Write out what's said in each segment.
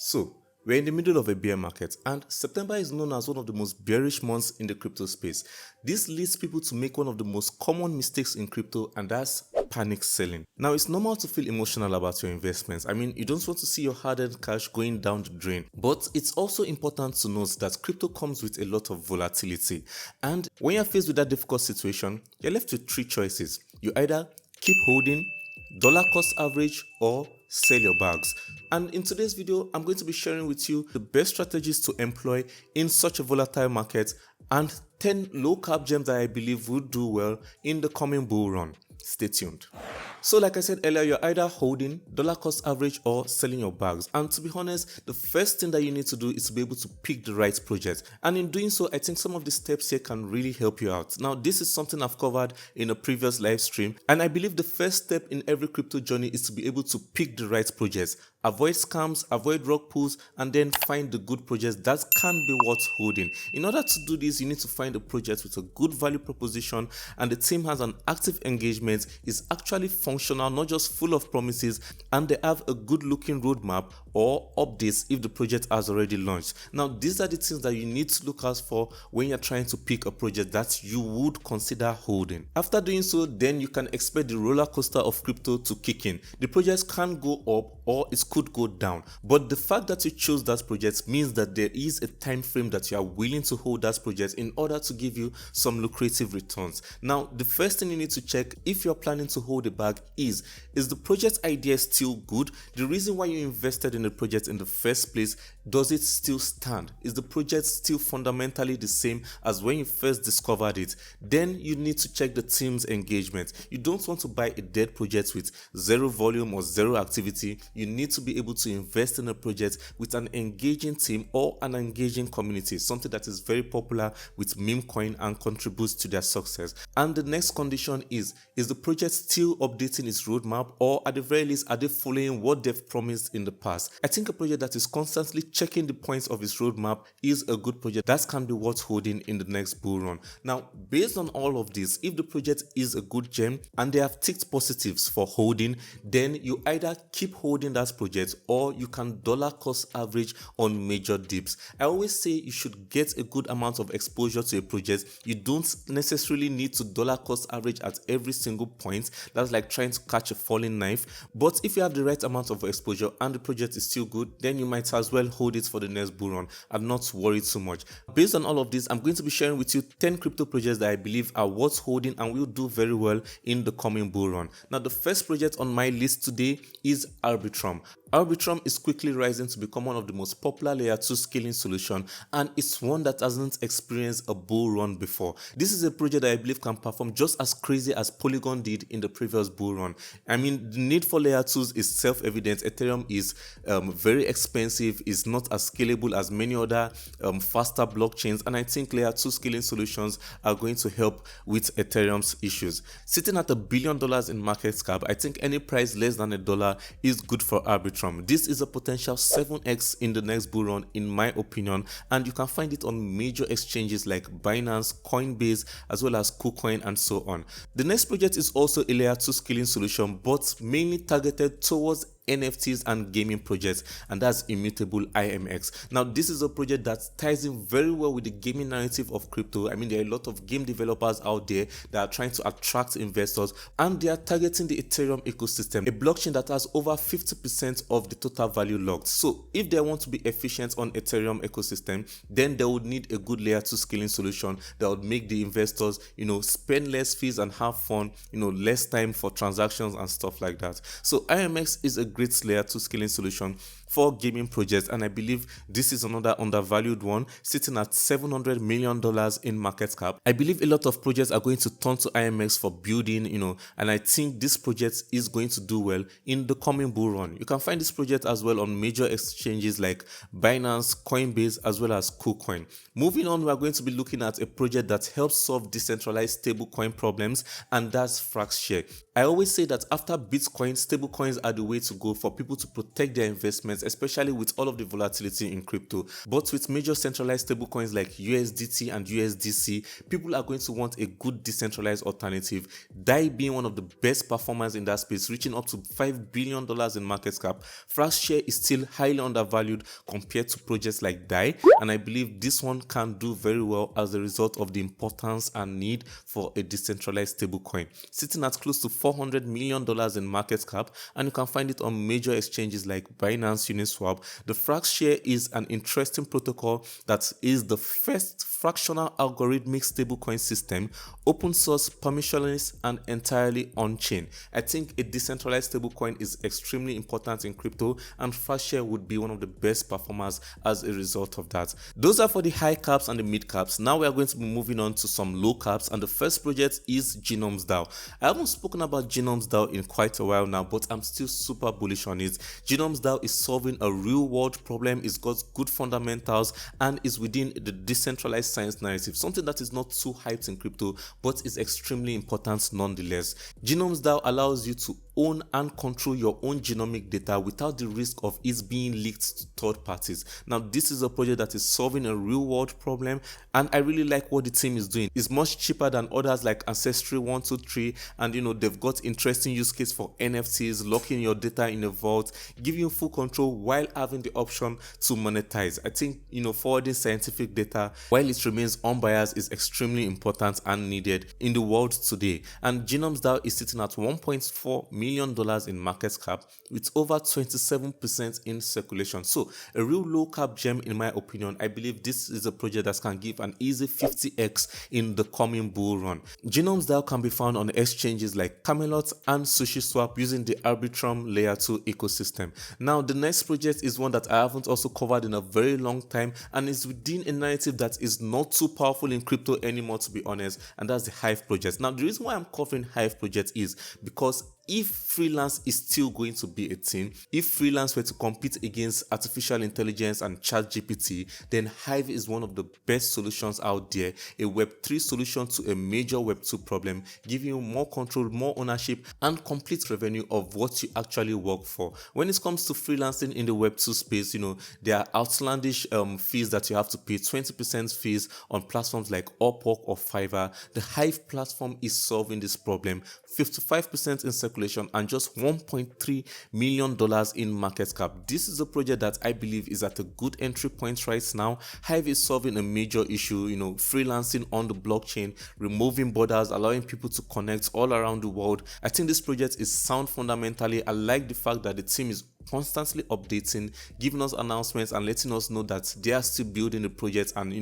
So, we're in the middle of a bear market, and September is known as one of the most bearish months in the crypto space. This leads people to make one of the most common mistakes in crypto, and that's panic selling. Now, it's normal to feel emotional about your investments. I mean, you don't want to see your hard-earned cash going down the drain. But it's also important to note that crypto comes with a lot of volatility. And when you're faced with that difficult situation, you're left with three choices. You either keep holding, dollar cost average, or sell your bags. And in today's video, I'm going to be sharing with you the best strategies to employ in such a volatile market and 10 low cap gems that I believe will do well in the coming bull run. Stay tuned. So like I said earlier, you're either holding, dollar cost average, or selling your bags. And to be honest, the first thing that you need to do is to be able to pick the right project. And in doing so, I think some of the steps here can really help you out. Now, this is something I've covered in a previous live stream. And I believe the first step in every crypto journey is to be able to pick the right projects. Avoid scams, avoid rug pulls, and then find the good projects that can be worth holding. In order to do this, you need to find a project with a good value proposition, and the team has an active engagement, is actually functional, not just full of promises, and they have a good looking roadmap or updates if the project has already launched. Now, these are the things that you need to look out for when you're trying to pick a project that you would consider holding. After doing so, then you can expect the roller coaster of crypto to kick in. The projects can go up or it could go down, but the fact that you chose that project means that there is a time frame that you are willing to hold that project in order to give you some lucrative returns. Now, the first thing you need to check if you're planning to hold a bag is the project idea still good? The reason why you invested in the project in the first place, does it still stand? Is the project still fundamentally the same as when you first discovered it? Then you need to check the team's engagement. You don't want to buy a dead project with zero volume or zero activity. You need to be able to invest in a project with an engaging team or an engaging community, something that is very popular with meme coin and contributes to their success. And the next condition is the project still updating its roadmap, or at the very least, are they following what they've promised in the past? I think a project that is constantly checking the points of its roadmap is a good project that can be worth holding in the next bull run. Now, based on all of this, if the project is a good gem and they have ticked positives for holding, then you either keep holding that project or you can dollar cost average on major dips. I always say you should get a good amount of exposure to a project. You don't necessarily need to dollar cost average at every single point. That's like trying to catch a falling knife. But if you have the right amount of exposure and the project is still good, then you might as well hold it for the next bull run and not worry too much. Based on all of this, I'm going to be sharing with you 10 crypto projects that I believe are worth holding and will do very well in the coming bull run. Now, the first project on my list today is Arbitrum. Arbitrum is quickly rising to become one of the most popular layer 2 scaling solution, and it's one that hasn't experienced a bull run before. This is a project that I believe can perform just as crazy as Polygon did in the previous bull run. I mean, the need for layer 2s is self-evident. Ethereum is very expensive, is not as scalable as many other faster blockchains, and I think layer 2 scaling solutions are going to help with Ethereum's issues. Sitting at $1 billion in market cap, I think any price less than $1 is good for Arbitrum. This is a potential 7x in the next bull run, in my opinion, and you can find it on major exchanges like Binance, Coinbase, as well as KuCoin and so on. The next project is also a layer 2 scaling solution, but mainly targeted towards NFTs and gaming projects, and that's Immutable IMX. Now, this is a project that ties in very well with the gaming narrative of crypto. I mean, there are a lot of game developers out there that are trying to attract investors, and they are targeting the Ethereum ecosystem, a blockchain that has over 50% of the total value locked. So if they want to be efficient on Ethereum ecosystem, then they would need a good layer 2 scaling solution that would make the investors, spend less fees and have fun, less time for transactions and stuff like that. So IMX is a great layer 2 scaling solution for gaming projects, and I believe this is another undervalued one, sitting at $700 million in market cap. I believe a lot of projects are going to turn to IMX for building, and I think this project is going to do well in the coming bull run. You can find this project as well on major exchanges like Binance, Coinbase, as well as KuCoin. Moving on, we are going to be looking at a project that helps solve decentralized stablecoin problems, and that's FraxShare. I always say that after Bitcoin, stablecoins are the way to go for people to protect their investments, especially with all of the volatility in crypto. But with major centralized stablecoins like USDT and USDC, people are going to want a good decentralized alternative. DAI being one of the best performers in that space, reaching up to $5 billion in market cap. Frax share is still highly undervalued compared to projects like DAI, and I believe this one can do very well as a result of the importance and need for a decentralized stablecoin. Sitting at close to $400 million in market cap, and you can find it on major exchanges like Binance, Uniswap. The Frax share is an interesting protocol that is the first fractional algorithmic stablecoin system, open source, permissionless, and entirely on-chain. I think a decentralized stablecoin is extremely important in crypto, and Frax share would be one of the best performers as a result of that. Those are for the high caps and the mid caps. Now we are going to be moving on to some low caps, and the first project is Genomes DAO. I haven't spoken about Genomes DAO in quite a while now, but I'm still super bullish on it. Genomes DAO is solving a real world problem, it's got good fundamentals, and is within the decentralized science narrative, something that is not too hyped in crypto but is extremely important nonetheless. Genomes DAO allows you to own and control your own genomic data without the risk of it being leaked to third parties. Now this is a project that is solving a real world problem, and I really like what the team is doing. It's much cheaper than others like Ancestry 123, and they've got interesting use case for NFTs, locking your data in a vault, giving you full control while having the option to monetize. I think forwarding scientific data while it remains unbiased is extremely important and needed in the world today. And Genomes DAO is sitting at $1.4 million in market cap with over 27% in circulation. So a real low cap gem in my opinion. I believe this is a project that can give an easy 50x in the coming bull run. Genomes DAO can be found on exchanges like Camelot and SushiSwap using the Arbitrum Layer 2 ecosystem. Now the next project is one that I haven't also covered in a very long time, and is within a narrative that is not too powerful in crypto anymore, to be honest, and that's the Hive project. Now the reason why I'm covering Hive project is because if freelance is still going to be a thing, if freelance were to compete against artificial intelligence and ChatGPT, then Hive is one of the best solutions out there, a Web3 solution to a major Web2 problem, giving you more control, more ownership, and complete revenue of what you actually work for. When it comes to freelancing in the Web2 space, there are outlandish fees that you have to pay, 20% fees on platforms like Upwork or Fiverr. The Hive platform is solving this problem, 55% in circulation and just $1.3 million in market cap. This is a project that I believe is at a good entry point right now. Hive is solving a major issue, freelancing on the blockchain, removing borders, allowing people to connect all around the world. I think this project is sound fundamentally. I like the fact that the team is constantly updating, giving us announcements and letting us know that they are still building the project and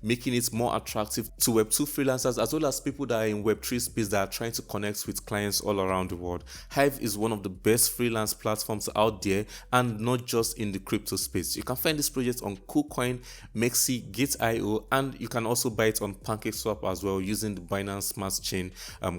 making it more attractive to Web2 freelancers as well as people that are in Web3 space that are trying to connect with clients all around the world. Hive is one of the best freelance platforms out there, and not just in the crypto space. You can find this project on KuCoin, Mexi, Gate.io, and you can also buy it on PancakeSwap as well using the Binance Smart Chain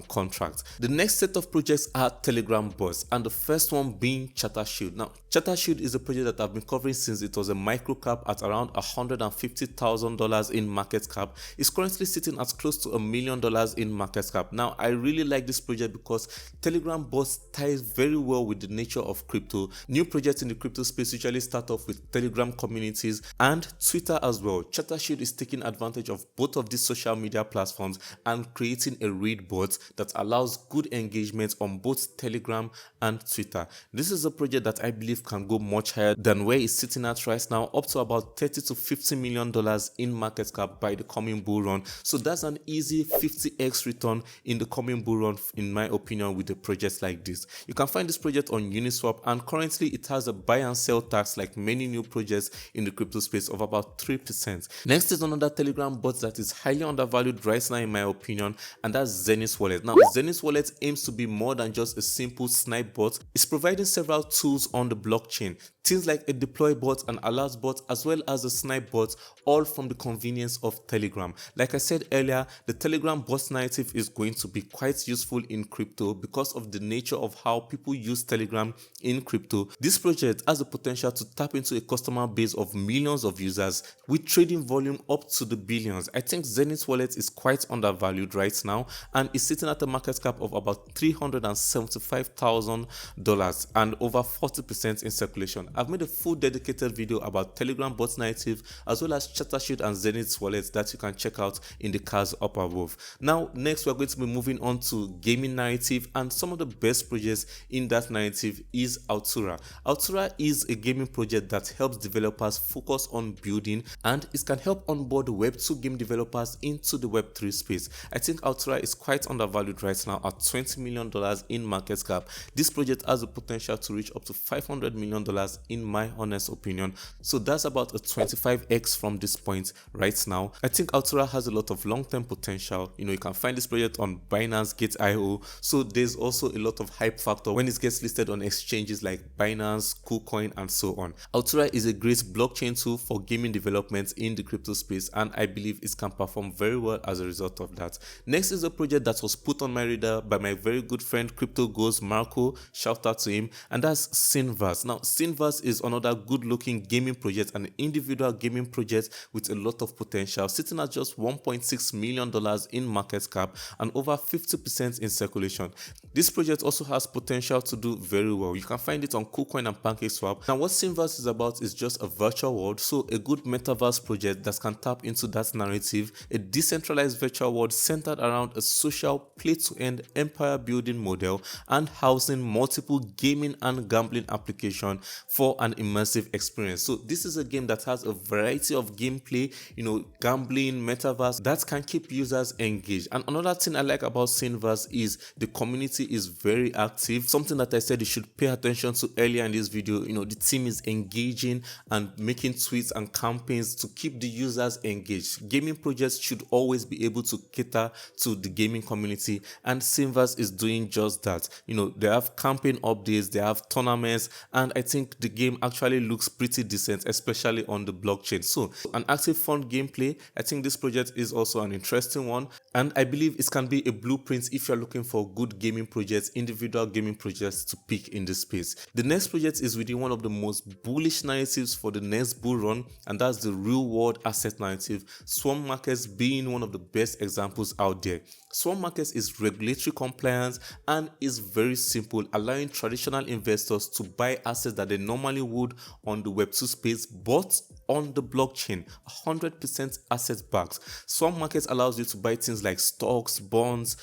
contract. The next set of projects are Telegram bots, and the first one being ChatterShield. Now ChatterShield is a project that I've been covering since it was a micro cap at around $150,000 in market cap. It's currently sitting at close to $1 million in market cap. Now I really like this project because Telegram bots ties very well with the nature of crypto. New projects in the crypto space usually start off with Telegram communities and Twitter as well. ChatterShield is taking advantage of both of these social media platforms and creating a read bot that allows good engagement on both Telegram and Twitter. This is a project that I believe can go much higher than where it's sitting at right now, up to about $30 to $50 million in market cap by the coming bull run. So that's an easy 50x return in the coming bull run, in my opinion, with a project like this. You can find this project on Uniswap, and currently it has a buy and sell tax like many new projects in the crypto space of about 3%. Next is another Telegram bot that is highly undervalued right now in my opinion, and that's Zenith Wallet. Now Zenith Wallet aims to be more than just a simple snipe bot. It's providing several tools on the blockchain, things like a deploy bot, an alert bot, as well as a snipe bot, all from the convenience of Telegram. Like I said earlier, the Telegram bot narrative is going to be quite useful in crypto because of the nature of how people use Telegram in crypto. This project has the potential to tap into a customer base of millions of users with trading volume up to the billions. I think Zenith Wallet is quite undervalued right now and is sitting at a market cap of about $375,000 and over 40% in circulation. I've made a full dedicated video about Telegram bot narrative as well as Chattershoot and Zenith wallets that you can check out in the cards up above. Now next we're going to be moving on to gaming narrative, and some of the best projects in that narrative is Altura. Altura is a gaming project that helps developers focus on building, and it can help onboard Web2 game developers into the Web3 space. I think Altura is quite undervalued right now at $20 million in market cap. This project has the potential to reach up to $500 million in my honest opinion. So that's about a 25x from this point right now. I think Altura has a lot of long-term potential. You can find this project on Binance, Gate.io. So there's also a lot of hype factor when it gets listed on exchanges like Binance, KuCoin, and so on. Altura is a great blockchain tool for gaming development in the crypto space, and I believe it can perform very well as a result of that. Next is a project that was put on my radar by my very good friend Crypto Goes Marco, shout out to him, and that's Synverse. Now Synverse is another good looking gaming project, an individual gaming project with a lot of potential, sitting at just $1.6 million in market cap and over 50% in circulation. This project also has potential to do very well. You can find it on KuCoin and PancakeSwap. Now what Synverse is about is just a virtual world, so a good metaverse project that can tap into that narrative, a decentralized virtual world centered around a social play-to-earn empire building model and housing multiple gaming and gambling applications for an immersive experience. So this is a game that has a variety of gameplay, gambling, metaverse that can keep users engaged. And another thing I like about Synverse is the community is very active. Something that I said you should pay attention to earlier in this video. The team is engaging and making tweets and campaigns to keep the users engaged. Gaming projects should always be able to cater to the gaming community, and Synverse is doing just that. They have campaign updates, they have tournaments, and I think the game actually looks pretty decent, especially on the blockchain. So an active fun gameplay. I think this project is also an interesting one, and I believe it can be a blueprint if you're looking for good gaming projects, individual gaming projects to pick in this space. The next project is within one of the most bullish narratives for the next bull run, and that's the real world asset narrative, Swarm Markets being one of the best examples out there. Swarm Markets is regulatory compliant and is very simple, allowing traditional investors to buy assets that they normally would on the Web2 space, but on the blockchain, 100% asset backed. Swarm Markets allows you to buy things like stocks, bonds,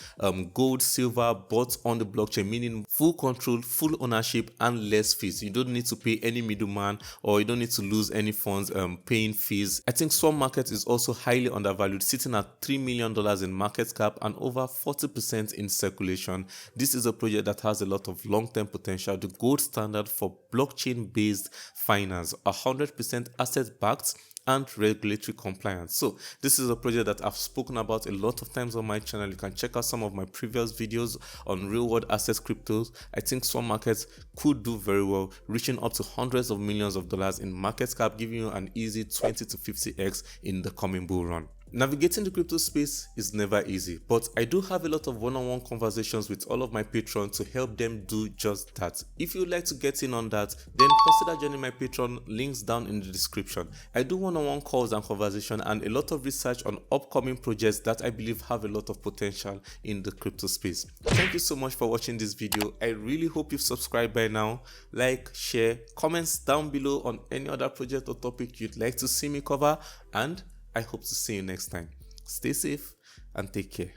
gold, silver, but on the blockchain, meaning full control, full ownership, and less fees. You don't need to pay any middleman, or you don't need to lose any funds paying fees. I think Swarm Markets is also highly undervalued, sitting at $3 million in market cap and over 40% in circulation. This is a project that has a lot of long-term potential, the gold standard for blockchain-based finance, 100% asset-backed and regulatory compliance. So this is a project that I've spoken about a lot of times on my channel. You can check out some of my previous videos on real world assets cryptos. I think Swarm Markets could do very well, reaching up to hundreds of millions of dollars in market cap, giving you an easy 20 to 50x in the coming bull run. Navigating the crypto space is never easy, but I do have a lot of one-on-one conversations with all of my patrons to help them do just that. If you'd like to get in on that, then consider joining my Patreon, links down in the description. I do one-on-one calls and conversation and a lot of research on upcoming projects that I believe have a lot of potential in the crypto space. Thank you so much for watching this video. I really hope you've subscribed by now. Like, share, comments down below on any other project or topic you'd like to see me cover, and I hope to see you next time. Stay safe and take care.